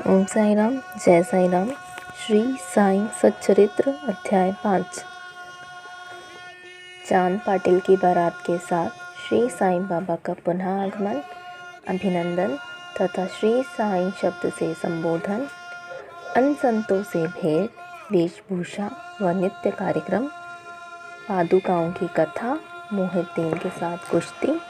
ओम साई राम, जय साई राम। श्री साईं सच्चरित्र अध्याय 5। चांद पाटिल की बारात के साथ श्री साईं बाबा का पुनः आगमन, अभिनंदन तथा श्री साईं शब्द से संबोधन, अन्य संतों से भेंट, वेशभूषा व नित्य कार्यक्रम, पादुकाओं की कथा, मुहिद्दीन के साथ कुश्ती,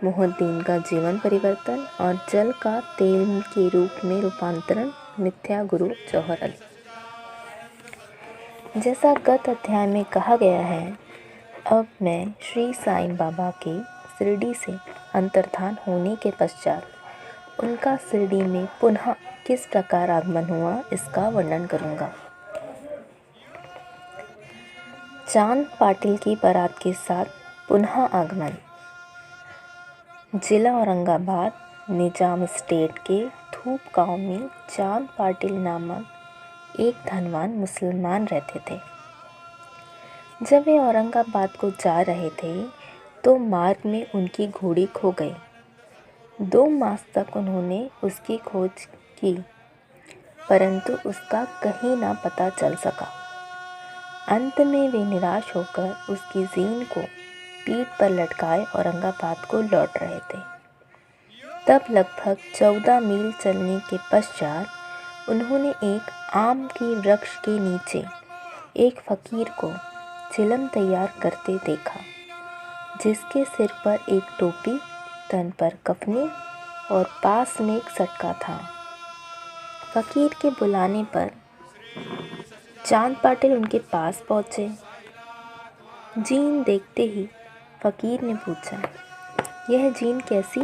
मुहिद्दीन का जीवन परिवर्तन और जल का तेल के रूप में रूपांतरण, मिथ्या गुरु जौहर अली। जैसा गत अध्याय में कहा गया है, अब मैं श्री साईं बाबा के शिरडी से अंतर्धान होने के पश्चात उनका शिरडी में पुनः किस प्रकार आगमन हुआ, इसका वर्णन करूँगा। चांद पाटिल की बारात के साथ पुनः आगमन। जिला औरंगाबाद, निजाम स्टेट के धूप गांव में चांद पाटिल नामक एक धनवान मुसलमान रहते थे। जब वे औरंगाबाद को जा रहे थे तो मार्ग में उनकी घोड़ी खो गई। 2 मास तक उन्होंने उसकी खोज की, परंतु उसका कहीं ना पता चल सका। अंत में वे निराश होकर उसकी जीन को पीठ पर लटकाए औरंगाबाद को लौट रहे थे। तब लगभग 14 मील चलने के पश्चात उन्होंने एक आम के वृक्ष के नीचे एक फकीर को चिलम तैयार करते देखा, जिसके सिर पर एक टोपी, तन पर कफनी और पास में एक सटका था। फकीर के बुलाने पर चांद पाटिल उनके पास पहुँचे। जीन देखते ही फकीर ने पूछा, यह जीन कैसी?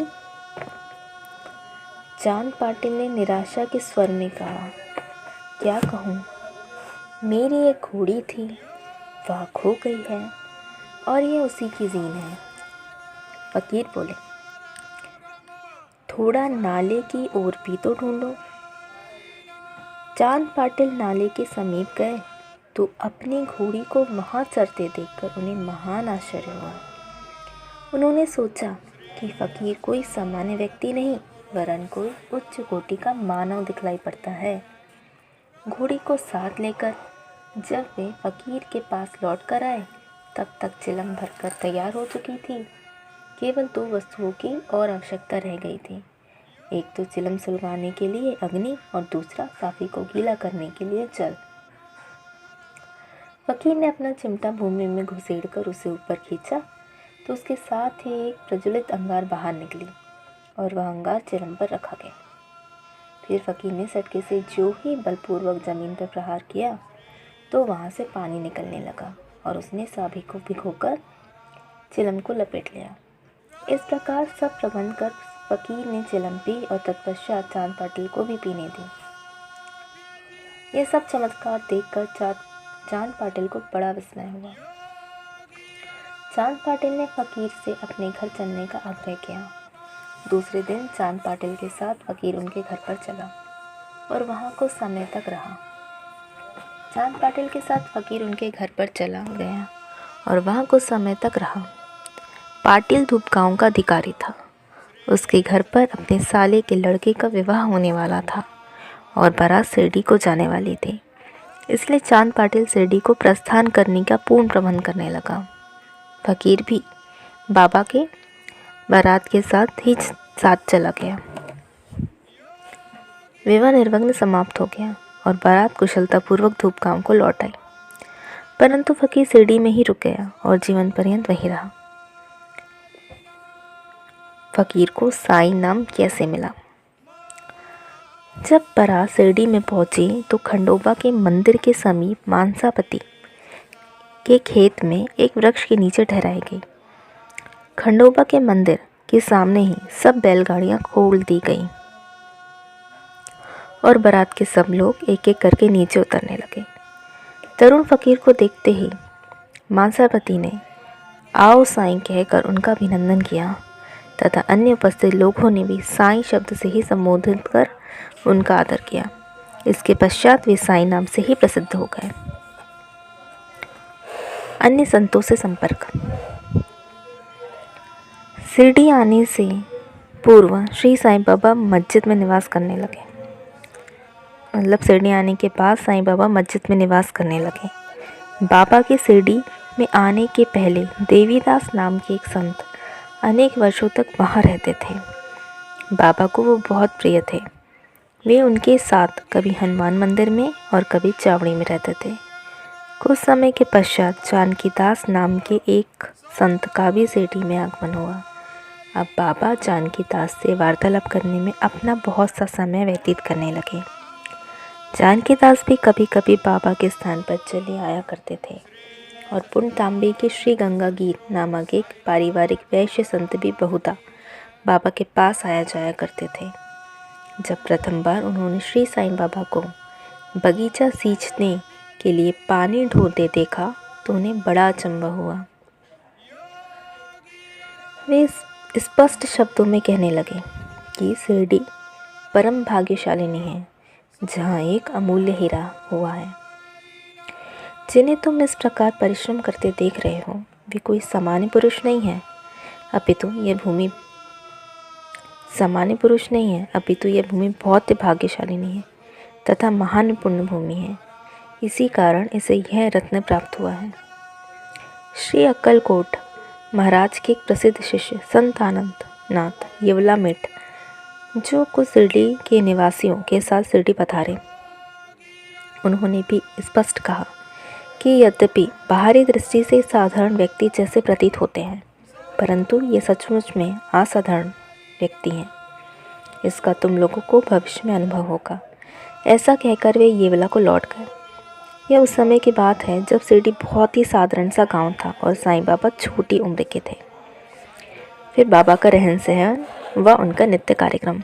चांद पाटिल ने निराशा के स्वर में कहा, क्या कहूँ, मेरी एक घोड़ी थी, वह खो गई है और यह उसी की जीन है। फकीर बोले, थोड़ा नाले की ओर भी तो ढूंढो। चांद पाटिल नाले के समीप गए तो अपनी घोड़ी को वहाँ चरते देखकर उन्हें महान आश्चर्य हुआ। उन्होंने सोचा कि फकीर कोई सामान्य व्यक्ति नहीं, वरन कोई उच्च कोटि का मानव दिखलाई पड़ता है। घोड़ी को साथ लेकर जब वे फकीर के पास लौट कर आए, तब तक चिलम भरकर तैयार हो चुकी थी। केवल 2 वस्तुओं की और आवश्यकता रह गई थी। एक तो चिलम सुलगाने के लिए अग्नि और दूसरा साफी को गीला करने के लिए जल। फकीर ने अपना चिमटा भूमि में घुसेड़कर उसे ऊपर खींचा तो उसके साथ ही एक प्रज्वलित अंगार बाहर निकली और वह अंगार चिलम पर रखा गया। फिर फकीर ने सटके से जो ही बलपूर्वक जमीन पर प्रहार किया तो वहाँ से पानी निकलने लगा और उसने साभी को भिगोकर चिलम को लपेट लिया। इस प्रकार सब प्रबंध कर फकीर ने चिलम पी और तत्पश्चात चांद पाटिल को भी पीने दी। यह सब चमत्कार देखकर चांद पाटिल को बड़ा विस्मय हुआ। चांद पाटिल ने फकीर से अपने घर चलने का आग्रह किया। दूसरे दिन चांद पाटिल के साथ फकीर उनके घर पर चला और वहाँ कुछ समय तक रहा। चांद पाटिल के साथ फकीर उनके घर पर चला गया और वहाँ कुछ समय तक रहा। पाटिल धूप गांव का अधिकारी था। उसके घर पर अपने साले के लड़के का विवाह होने वाला था और बारात शिरडी को जाने वाली थी। इसलिए चांद पाटिल शिरडी को प्रस्थान करने का पूर्ण प्रबंध करने लगा। फकीर भी बाबा के बारात के साथ चला गया। विवाह निर्विघ्न समाप्त हो गया और बारात कुशलतापूर्वक धूप गांव को लौट आई। परंतु फकीर शिरडी में ही रुक गया और जीवन पर्यंत वहीं रहा। फकीर को साईं नाम कैसे मिला? जब बारात शिरडी में पहुंची तो खंडोबा के मंदिर के समीप मांसापति के खेत में एक वृक्ष के नीचे ठहराई गई। खंडोबा के मंदिर के सामने ही सब बैलगाड़ियां खोल दी गई और बारात के सब लोग एक एक करके नीचे उतरने लगे। तरुण फकीर को देखते ही मांसापति ने आओ साईं कहकर उनका अभिनंदन किया तथा अन्य उपस्थित लोगों ने भी साईं शब्द से ही संबोधित कर उनका आदर किया। इसके पश्चात वे साईं नाम से ही प्रसिद्ध हो गए। अन्य संतों से संपर्क। शिरडी आने से पूर्व श्री साईं बाबा मस्जिद में निवास करने लगे। शिरडी आने के बाद साईं बाबा मस्जिद में निवास करने लगे। बाबा की शिरडी में आने के पहले देवीदास नाम के एक संत अनेक वर्षों तक वहाँ रहते थे। बाबा को वो बहुत प्रिय थे। वे उनके साथ कभी हनुमान मंदिर में और कभी चावड़ी में रहते थे। कुछ समय के पश्चात जानकीदास नाम के एक संत का भी शिरडी में आगमन हुआ। अब बाबा जानकीदास से वार्तालाप करने में अपना बहुत सा समय व्यतीत करने लगे। जानकीदास भी कभी कभी बाबा के स्थान पर चले आया करते थे और पुणतांबे के श्री गंगा गीत नामक एक पारिवारिक वैश्य संत भी बहुधा बाबा के पास आया जाया करते थे। जब प्रथम बार उन्होंने श्री साईं बाबा को बगीचा सींचने के लिए पानी ढोते देखा तो उन्हें बड़ा अचंभा हुआ। वे स्पष्ट शब्दों में कहने लगे कि शिरडी परम भाग्यशालिनी है, जहाँ एक अमूल्य हीरा हुआ है। जिन्हें तुम इस प्रकार परिश्रम करते देख रहे हो वे कोई सामान्य पुरुष नहीं है, अपितु यह भूमि बहुत भाग्यशालिनी है तथा महान पुण्य भूमि है। इसी कारण इसे यह रत्न प्राप्त हुआ है। श्री अक्कलकोट महाराज के एक प्रसिद्ध शिष्य संत आनंद नाथ येवलामेट, जो कुछ शिरडी के निवासियों के साथ शिरडी पधारे, उन्होंने भी स्पष्ट कहा कि यद्यपि बाहरी दृष्टि से साधारण व्यक्ति जैसे प्रतीत होते हैं, परंतु ये सचमुच में असाधारण व्यक्ति हैं। इसका तुम लोगों को भविष्य में अनुभव होगा। ऐसा कहकर वे येवला को लौट गए। यह उस समय की बात है जब शिरडी बहुत ही साधारण सा गांव था और साईं बाबा छोटी उम्र के थे। फिर बाबा का रहन सहन व उनका नित्य कार्यक्रम।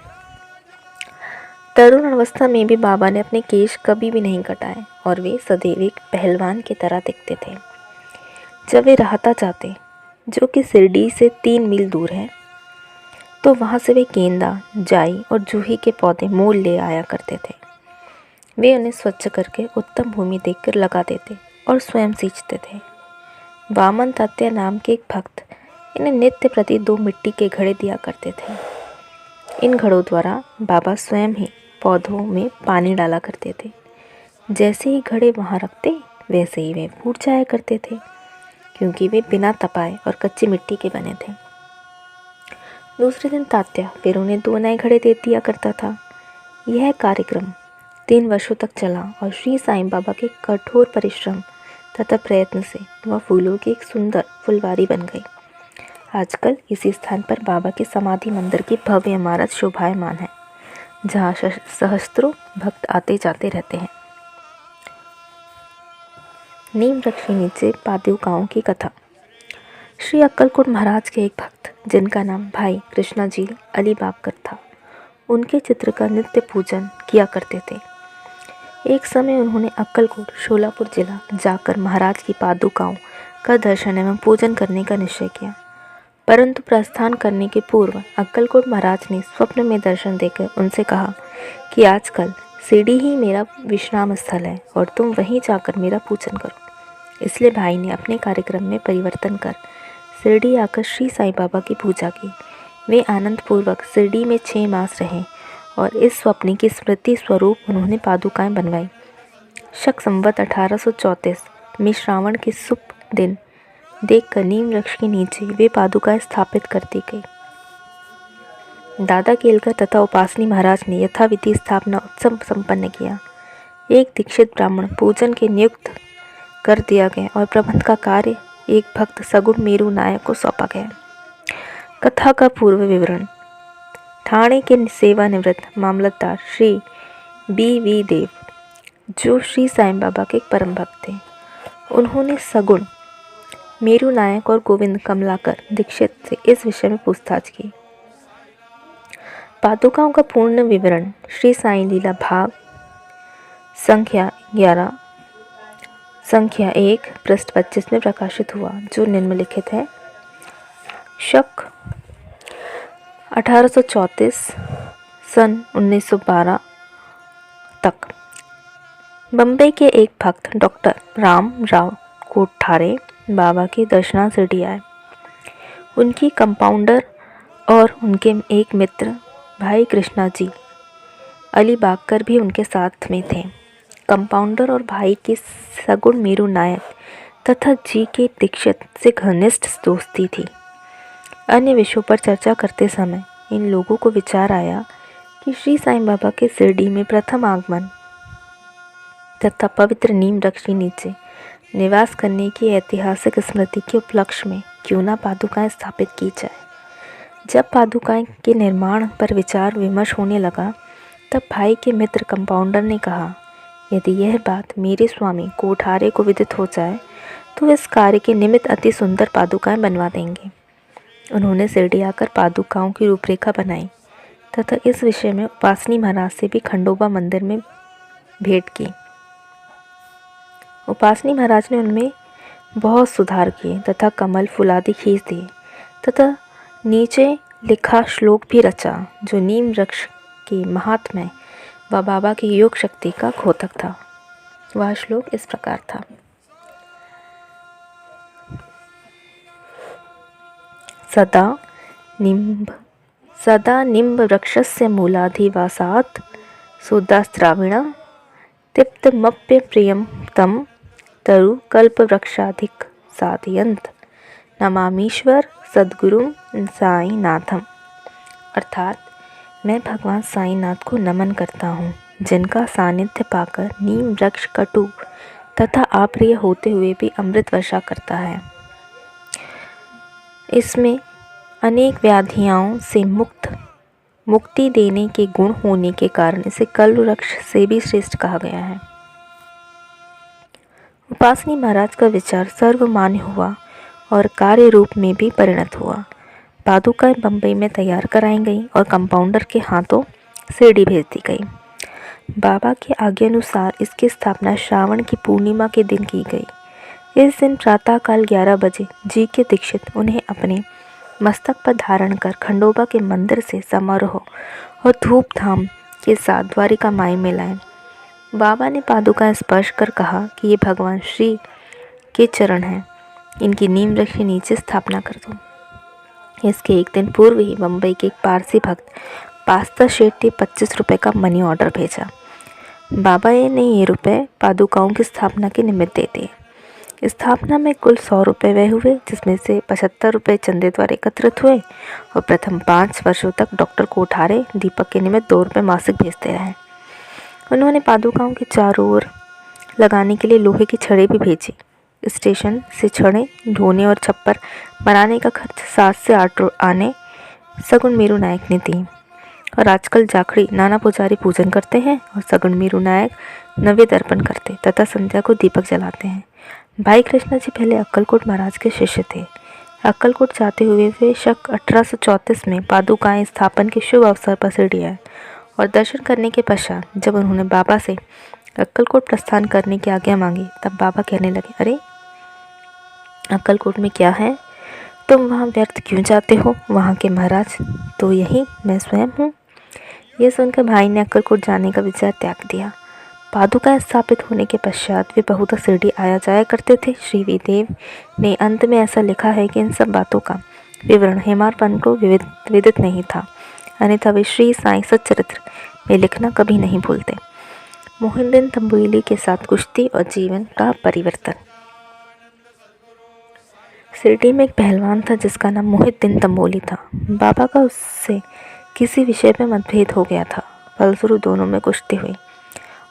तरुण अवस्था में भी बाबा ने अपने केश कभी भी नहीं कटाए और वे सदैव एक पहलवान की तरह दिखते थे। जब वे राहता जाते, जो कि शिरडी से 3 मील दूर है, तो वहाँ से वे गेंदा, जाई और जूही के पौधे मोल ले आया करते थे। वे उन्हें स्वच्छ करके उत्तम भूमि देखकर लगा देते और स्वयं सींचते थे। वामन तात्या नाम के एक भक्त इन्हें नित्य प्रति 2 मिट्टी के घड़े दिया करते थे। इन घड़ों द्वारा बाबा स्वयं ही पौधों में पानी डाला करते थे। जैसे ही घड़े वहाँ रखते वैसे ही वे फूट जाया करते थे, क्योंकि वे बिना तपाए और कच्ची मिट्टी के बने थे। दूसरे दिन तात्या फिर उन्हें 2 नए घड़े दे दिया करता था। यह कार्यक्रम 3 वर्षों तक चला और श्री साईं बाबा के कठोर परिश्रम तथा प्रयत्न से वह फूलों की एक सुंदर फुलवारी बन गई। आजकल इसी स्थान पर बाबा के समाधि मंदिर की भव्य इमारत शोभायमान है, जहाँ सहस्त्रों भक्त आते जाते रहते हैं। नीम वृक्ष के नीचे पादुकाओं की कथा। श्री अक्कलकोट महाराज के एक भक्त, जिनका नाम भाई कृष्णा जी अली बाबकर था, उनके चित्र का नित्य पूजन किया करते थे। एक समय उन्होंने अक्कलकोट शोलापुर जिला जाकर महाराज की पादुकाओं का दर्शन एवं पूजन करने का निश्चय किया, परंतु प्रस्थान करने के पूर्व अक्कलकोट महाराज ने स्वप्न में दर्शन देकर उनसे कहा कि आजकल शिरडी ही मेरा विश्राम स्थल है और तुम वहीं जाकर मेरा पूजन करो। इसलिए भाई ने अपने कार्यक्रम में परिवर्तन कर शिरडी आकर श्री साईं बाबा की पूजा की। वे आनंदपूर्वक शिरडी में 6 मास रहे और इस स्वप्न की स्मृति स्वरूप उन्होंने पादुकाएं बनवाई। शक संवत 1834 में श्रावण के शुभ दिन देखकर नीम वृक्ष के नीचे वे पादुकाएं स्थापित कर दी गई। दादा केलकर तथा उपासनी महाराज ने यथाविधि स्थापना उत्सव संपन्न किया। एक दीक्षित ब्राह्मण पूजन के नियुक्त कर दिया गया और प्रबंध का कार्य एक भक्त सगुण मेरू नायक को सौंपा गया। कथा का पूर्व विवरण। ठाणे के सेवानिवृत्त मामलतदार श्री B.V. देव, जो श्री साईं बाबा के एक परम भक्त थे, उन्होंने सगुण मेरू नायक और गोविंद कमलाकर दीक्षित से इस विषय में पूछताछ की। पादुकाओं का पूर्ण विवरण श्री साईं लीला भाग संख्या 11 संख्या 1 पृष्ठ 25 में प्रकाशित हुआ, जो निम्नलिखित है। शक 1834 सन 1912 तक बम्बई के एक भक्त डॉक्टर राम राव कोठारे बाबा के दर्शनार्थ शिरडी आए। उनकी कंपाउंडर और उनके एक मित्र भाई कृष्णा जी अलीबागकर भी उनके साथ में थे। कंपाउंडर और भाई के सगुण मीरू नायक तथा जी के दीक्षित से घनिष्ठ दोस्ती थी। अन्य विषयों पर चर्चा करते समय इन लोगों को विचार आया कि श्री साईं बाबा के शिरडी में प्रथम आगमन तथा पवित्र नीम वृक्ष के नीचे निवास करने की ऐतिहासिक स्मृति के उपलक्ष्य में क्यों न पादुकाएं स्थापित की जाए। जब पादुकाएं के निर्माण पर विचार विमर्श होने लगा तब भाई के मित्र कंपाउंडर ने कहा, यदि यह बात मेरे स्वामी कोठारे को विदित हो जाए तो इस कार्य के निमित्त अति सुंदर पादुकाएं बनवा देंगे। उन्होंने शिरडी आकर पादुकाओं की रूपरेखा बनाई तथा इस विषय में उपासनी महाराज से भी खंडोबा मंदिर में भेंट की। उपासनी महाराज ने उनमें बहुत सुधार किए तथा कमल फूलादि खींच दिए तथा नीचे लिखा श्लोक भी रचा जो नीम वृक्ष के महात्म्य व बाबा की योग शक्ति का द्योतक था। वह श्लोक इस प्रकार था। सदा निम्ब वृक्षस्य मूलाधिवासात् सुदास्त्राविण तिप्तमप्य प्रियं तं तरु कल्पवृक्षाधिक साधयंत नमामीश्वर सद्गुरुं साईनाथम। अर्थात मैं भगवान साईनाथ को नमन करता हूँ जिनका सानिध्य पाकर नीम वृक्ष कटु तथा अप्रिय होते हुए भी अमृत वर्षा करता है। इसमें अनेक व्याधियों से मुक्ति देने के गुण होने के कारण इसे कल्प वृक्ष से भी श्रेष्ठ कहा गया है। उपासनी महाराज का विचार सर्वमान्य हुआ और कार्य रूप में भी परिणत हुआ। पादुकाएं बम्बई में तैयार कराई गई और कंपाउंडर के हाथों शिरडी भेज दी गई। बाबा के आज्ञा अनुसार इसकी स्थापना श्रावण की पूर्णिमा के दिन की गई। इस दिन प्रातःकाल 11 बजे जी के दीक्षित उन्हें अपने मस्तक पर धारण कर खंडोबा के मंदिर से समारोह और धूप धाम के साथ द्वारिका माई में लाए। बाबा ने पादुकाएं स्पर्श कर कहा कि ये भगवान श्री के चरण हैं, इनकी नीम वृक्ष के नीचे स्थापना कर दो। इसके एक दिन पूर्व ही बम्बई के एक पारसी भक्त पास्ता शेट्टी 25 रुपये का मनी ऑर्डर भेजा। बाबा ने ये रुपये पादुकाओं की स्थापना के निमित्त दे दिए। स्थापना में कुल 100 रुपये व्यय हुए, जिसमें से 75 रुपये चंदे द्वारा एकत्रित हुए और प्रथम 5 वर्षों तक डॉक्टर कोठारे दीपक के निमित्त 2 रुपये मासिक भेजते रहे। उन्होंने पादुकाओं के चारों ओर लगाने के लिए लोहे की छड़ें भी भेजी। स्टेशन से छड़ें ढोने और छप्पर बनाने का खर्च 7 से 8 आने सगुण मीरू नायक ने दी। और आजकल जाखड़ी नाना पुजारी पूजन करते हैं और सगुण मीरू नायक नैवेद्य अर्पण करते तथा संध्या को दीपक जलाते हैं। भाई कृष्णा जी पहले अक्कलकोट महाराज के शिष्य थे। अक्कलकोट जाते हुए वे शक 1834 में पादुकाएं स्थापन के शुभ अवसर पर शिरडी आए और दर्शन करने के पश्चात जब उन्होंने बाबा से अक्कलकोट प्रस्थान करने की आज्ञा मांगी तब बाबा कहने लगे, अरे अक्कलकोट में क्या है, तुम वहाँ व्यर्थ क्यों जाते हो, वहाँ के महाराज तो यही मैं स्वयं हूँ। यह सुनकर भाई ने अक्कलकोट जाने का विचार त्याग दिया। पादुका स्थापित होने के पश्चात वे बहुधा शिरडी आया जाया करते थे। श्री विदेव ने अंत में ऐसा लिखा है कि इन सब बातों का विवरण हेमारपन को विदित नहीं था, अन्यथा वे श्री साईं सच्चरित्र में लिखना कभी नहीं भूलते। मोहिउद्दीन तंबोली के साथ कुश्ती और जीवन का परिवर्तन। शिरडी में एक पहलवान था जिसका नाम मोहिउद्दीन तंबोली था। बाबा का उससे किसी विषय पर मतभेद हो गया था। फलस्वरूप दोनों में कुश्ती हुई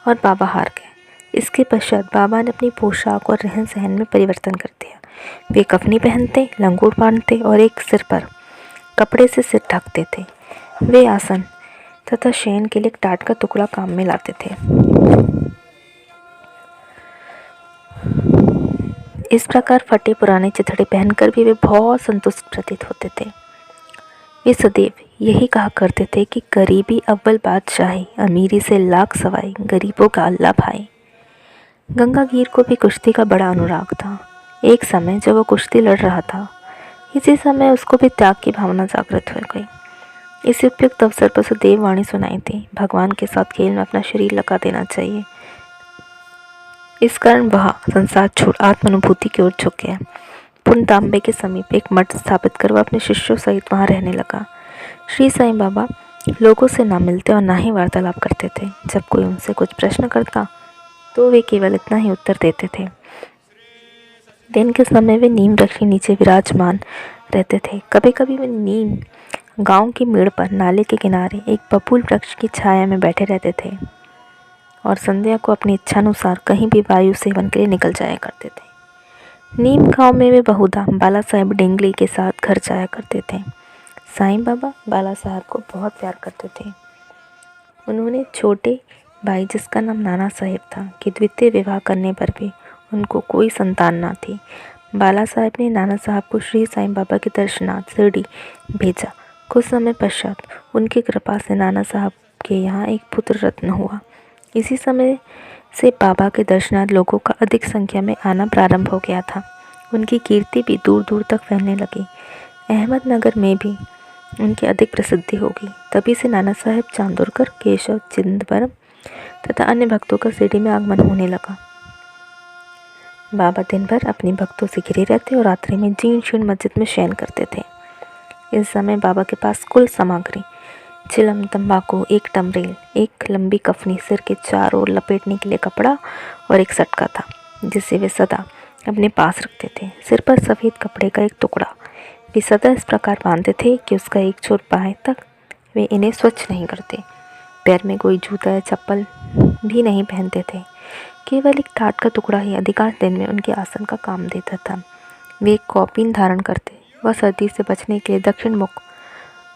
और बाबा हार गए। इसके पश्चात बाबा ने अपनी पोशाक और रहन सहन में परिवर्तन कर दिया। वे कफनी पहनते, लंगोट बांधते और एक सिर पर कपड़े से सिर ढकते थे। वे आसन तथा शयन के लिए एक टाट का टुकड़ा काम में लाते थे। इस प्रकार फटे पुराने चिथड़े पहनकर भी वे बहुत संतुष्ट प्रतीत होते थे। वे सदैव यही कहा करते थे कि गरीबी अव्वल बादशाही, अमीरी से लाख सवाई, गरीबों का अल्लाह भाई। गंगागीर को भी कुश्ती का बड़ा अनुराग था। एक समय जब वो कुश्ती लड़ रहा था, इसी समय उसको भी त्याग की भावना जागृत हो गई। इस उपयुक्त अवसर पर सदैव वाणी सुनाई थी, भगवान के साथ खेल में अपना शरीर लगा देना चाहिए। इस कारण वह संसार छोड़ आत्मानुभूति की ओर झुक गया। पुनतांबे के समीप एक मठ स्थापित कर वह अपने शिष्यों सहित वहां रहने लगा। श्री साईं बाबा लोगों से ना मिलते और ना ही वार्तालाप करते थे। जब कोई उनसे कुछ प्रश्न करता तो वे केवल इतना ही उत्तर देते थे। दिन के समय वे नीम वृक्ष के नीचे विराजमान रहते थे। कभी कभी वे नीम गांव की मेड़ पर नाले के किनारे एक बबूल वृक्ष की छाया में बैठे रहते थे और संध्या को अपनी इच्छानुसार कहीं भी वायु सेवन के लिए निकल जाया करते थे। नीम गांव में वे बहुधा बाला साहेब डेंगली के साथ घर जाया करते थे। साईं बाबा बाला साहब को बहुत प्यार करते थे। उन्होंने छोटे भाई, जिसका नाम नाना साहेब था, कि द्वितीय विवाह करने पर भी उनको कोई संतान ना थी। बाला साहेब ने नाना साहब को श्री साईं बाबा के दर्शनार्थ शिरडी भेजा। कुछ समय पश्चात उनकी कृपा से नाना साहब के यहाँ एक पुत्र रत्न हुआ। इसी समय से बाबा के दर्शनार्थ लोगों का अधिक संख्या में आना प्रारंभ हो गया था। उनकी कीर्ति भी दूर दूर तक फैलने लगी। अहमदनगर में भी उनकी अधिक प्रसिद्धि होगी। तभी से नाना साहेब चांदोरकर, केशव, चिदंबरम तथा अन्य भक्तों का शिरडी में आगमन होने लगा। बाबा दिन भर अपने भक्तों से घिरे रहते और रात्रि में जीर्ण शीर्ण मस्जिद में शयन करते थे। इस समय बाबा के पास कुल सामग्री चिलम, तंबाकू, एक टमरेल, एक लंबी कफनी, सिर के चारों ओर लपेटने के लिए कपड़ा और एक सटका था, जिसे वे सदा अपने पास रखते थे। सिर पर सफ़ेद कपड़े का एक टुकड़ा वे सदा इस प्रकार बांधते थे कि उसका एक छोर पाए तक वे इन्हें स्वच्छ नहीं करते। पैर में कोई जूता या चप्पल भी नहीं पहनते थे। केवल एक टाट का टुकड़ा ही अधिकांश दिन में उनके आसन का काम देता था। वे एक कौपीन धारण करते व सर्दी से बचने के लिए दक्षिण मुख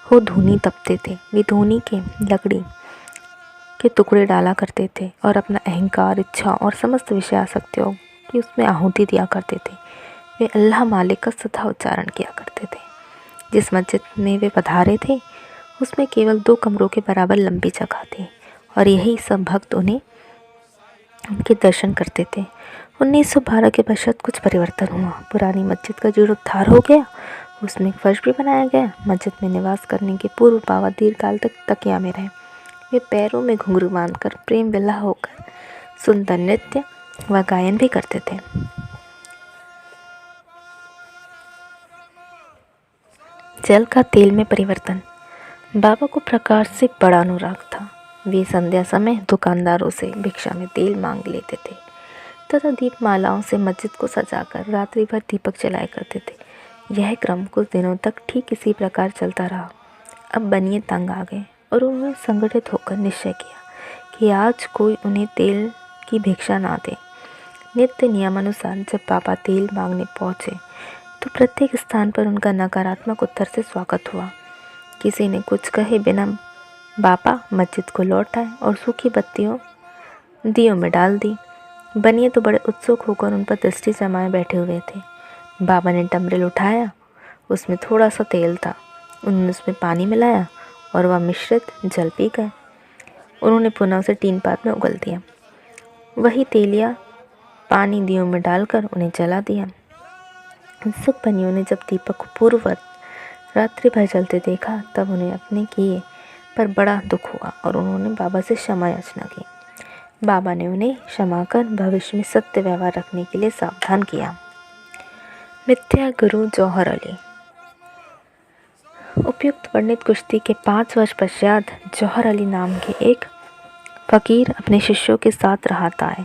हो धूनी तपते थे। वे धूनी के लकड़ी के टुकड़े डाला करते थे और अपना अहंकार, इच्छा और समस्त विषय आसक्तियों की उसमें आहुति दिया करते थे। वे अल्लाह मालिक का सदा उच्चारण किया करते थे। जिस मस्जिद में वे पधारे थे उसमें केवल 2 कमरों के बराबर लंबी जगह थी और यही सब भक्त उनके दर्शन करते थे। 1912 के पश्चात कुछ परिवर्तन हुआ। पुरानी मस्जिद का जीर्णोद्धार हो गया। उसमें एक फर्श भी बनाया गया। मस्जिद में निवास करने के पूर्व बाबा दीर्घकाल तक तकिया में रहे। वे पैरों में घुंघरू बांधकर प्रेम विलाह होकर सुंदर नृत्य व गायन भी करते थे। जल का तेल में परिवर्तन। बाबा को प्रकाश से बड़ा अनुराग था। वे संध्या समय दुकानदारों से भिक्षा में तेल मांग लेते थे तथा दीपमालाओं से मस्जिद को सजाकर रात्रि भर दीपक जलाया करते थे। यह क्रम कुछ दिनों तक ठीक इसी प्रकार चलता रहा। अब बनिए तंग आ गए और उन्होंने संगठित होकर निश्चय किया कि आज कोई उन्हें तेल की भिक्षा ना दे। नित्य नियमानुसार जब बाबा तेल मांगने पहुँचे तो प्रत्येक स्थान पर उनका नकारात्मक उत्तर से स्वागत हुआ। किसी ने कुछ कहे बिना बाबा मस्जिद को लौट आए और सूखी बत्तियों दियों में डाल दी। बनिए तो बड़े उत्सुक होकर उन पर दृष्टि जमाए बैठे हुए थे। बाबा ने टमरेल उठाया, उसमें थोड़ा सा तेल था। उन्होंने उसमें पानी मिलाया और वह मिश्रित जल पी गए। उन्होंने पुनः उसे टीन पात में उगल दिया। वही तेलिया पानी दियों में डालकर उन्हें जला दिया। उत्सुक बनियों ने जब दीपक को पूर्ववत रात्रि भर जलते देखा तब उन्हें अपने किए पर बड़ा दुख हुआ और उन्होंने बाबा से क्षमा याचना की। बाबा ने उन्हें क्षमा कर भविष्य में सत्य व्यवहार रखने के लिए सावधान किया। मिथ्या गुरु जौहर अली। उपयुक्त वर्णित कुश्ती के 5 वर्ष पश्चात जौहर अली नाम के एक फकीर अपने शिष्यों के साथ राहत आए।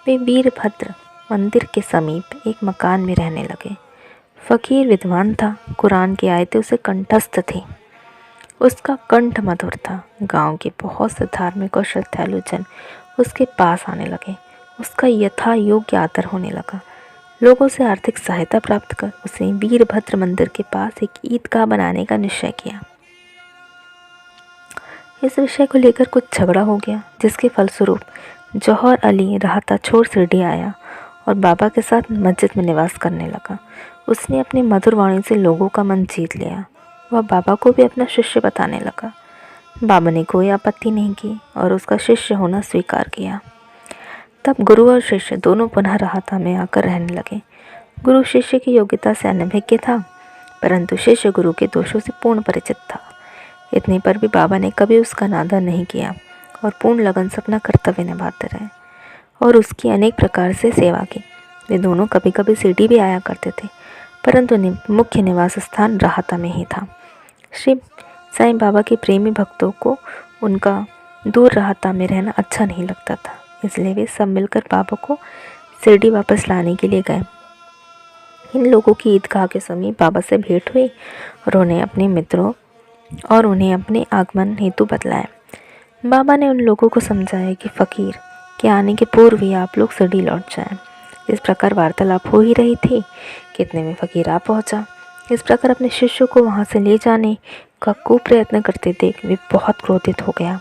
वे वीरभद्र मंदिर के समीप एक मकान में रहने लगे। फकीर विद्वान था। कुरान की आयतें उसे कंठस्थ थी। उसका कंठ मधुर था। गांव के बहुत से धार्मिक और श्रद्धालु जन उसके पास आने लगे। उसका यथा योग्य आदर होने लगा। लोगों से आर्थिक सहायता प्राप्त कर उसे वीरभद्र मंदिर के पास एक ईदगाह बनाने का निश्चय किया। इस विषय को लेकर कुछ झगड़ा हो गया, जिसके फलस्वरूप जौहर अली राहता छोड़ शिरडी आया और बाबा के साथ मस्जिद में निवास करने लगा। उसने अपनी मधुर वाणी से लोगों का मन जीत लिया। वह बाबा को भी अपना शिष्य बताने लगा। बाबा ने कोई आपत्ति नहीं की और उसका शिष्य होना स्वीकार किया। तब गुरु और शिष्य दोनों पुनः राहता में आकर रहने लगे। गुरु शिष्य की योग्यता से अनभिज्ञ था, परंतु शिष्य गुरु के दोषों से पूर्ण परिचित था। इतने पर भी बाबा ने कभी उसका अनादर नहीं किया और पूर्ण लगन से अपना कर्तव्य निभाते रहे और उसकी अनेक प्रकार से सेवा की। वे दोनों कभी कभी शिरडी भी आया करते थे, परंतु मुख्य निवास स्थान राहता में ही था। श्री साईं बाबा के प्रेमी भक्तों को उनका दूर राहता में रहना अच्छा नहीं लगता था, इसलिए वे सब मिलकर बाबा को शिरडी वापस लाने के लिए गए। इन लोगों की ईदगाह के समीप बाबा से भेंट हुई और उन्हें अपने आगमन हेतु बतलाया। बाबा ने उन लोगों को समझाया कि फ़कीर के आने के पूर्व ही आप लोग शिरडी लौट जाएं। इस प्रकार वार्तालाप हो ही रही थी कि इतने में फ़कीर आ पहुंचा। इस प्रकार अपने शिष्यों को वहां से ले जाने का कुप्रयत्न करते देख वे बहुत क्रोधित हो गया।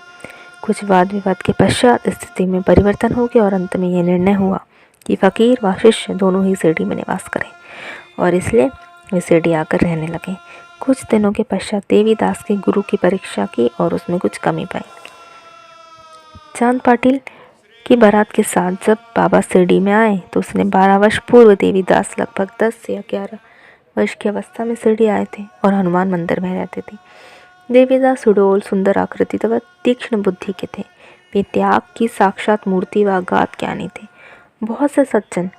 कुछ वाद विवाद के पश्चात स्थिति में परिवर्तन हो गया और अंत में यह निर्णय हुआ कि फ़कीर व शिष्य दोनों ही शिरडी में निवास करें और इसलिए वे शिरडी आकर रहने लगे। कुछ दिनों के पश्चात देवीदास के गुरु की परीक्षा की और उसमें कुछ कमी पाई। चांद पाटिल की बारात के साथ जब बाबा शिरडी में आए तो उसने 12 वर्ष पूर्व देवीदास लगभग 10 से 11 वर्ष की अवस्था में शिरडी आए थे और हनुमान मंदिर में रहते थे। देवीदास सुडोल, सुंदर आकृति तथा तीक्ष्ण बुद्धि के थे। वे त्याग की साक्षात मूर्ति व अगाध ज्ञानी थे। बहुत से सज्जन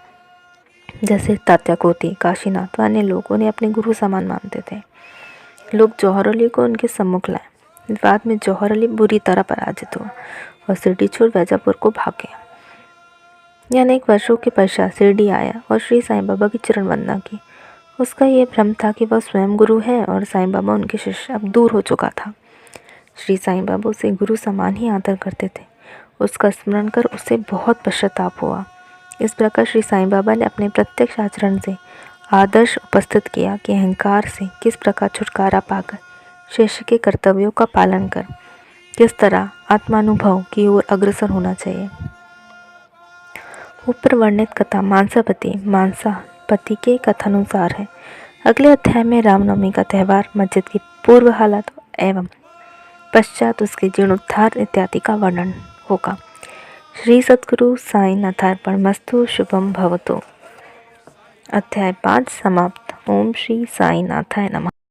जैसे तात्याकोटी, काशीनाथ व अन्य लोग उन्हें अपने गुरु समान मानते थे। लोग जौहर अली को उनके सम्मुख लाए। विवाद में जौहर अली बुरी तरह पराजित हुआ और शिरडी छोड़ वैजापुर को भाग गया। यह अनेक वर्षों के पश्चात शिरडी आया और श्री साईं बाबा की चरण वंदना की। उसका यह भ्रम था कि वह स्वयं गुरु है और साईं बाबा उनके शिष्य। अब दूर हो चुका था। श्री साईं बाबा उसे गुरु समान ही आदर करते थे। उसका स्मरण कर उसे बहुत पश्चाताप हुआ। इस प्रकार श्री साईं बाबा ने अपने प्रत्यक्ष आचरण से आदर्श उपस्थित किया कि अहंकार से किस प्रकार छुटकारा पाकर शिष्य के कर्तव्यों का पालन कर किस तरह आत्मानुभव की ओर अग्रसर होना चाहिए। ऊपर वर्णित कथा मांसापति के कथानुसार है। अगले अध्याय में रामनवमी का त्यौहार, मस्जिद की पूर्व हालत एवं पश्चात उसके जीर्णोद्धार इत्यादि का वर्णन होगा। श्री सद्गुरु साईं नाथार्पणमस्तु। शुभम भवतु। अध्याय 5 समाप्त। ओम श्री साईं नाथाय नमः।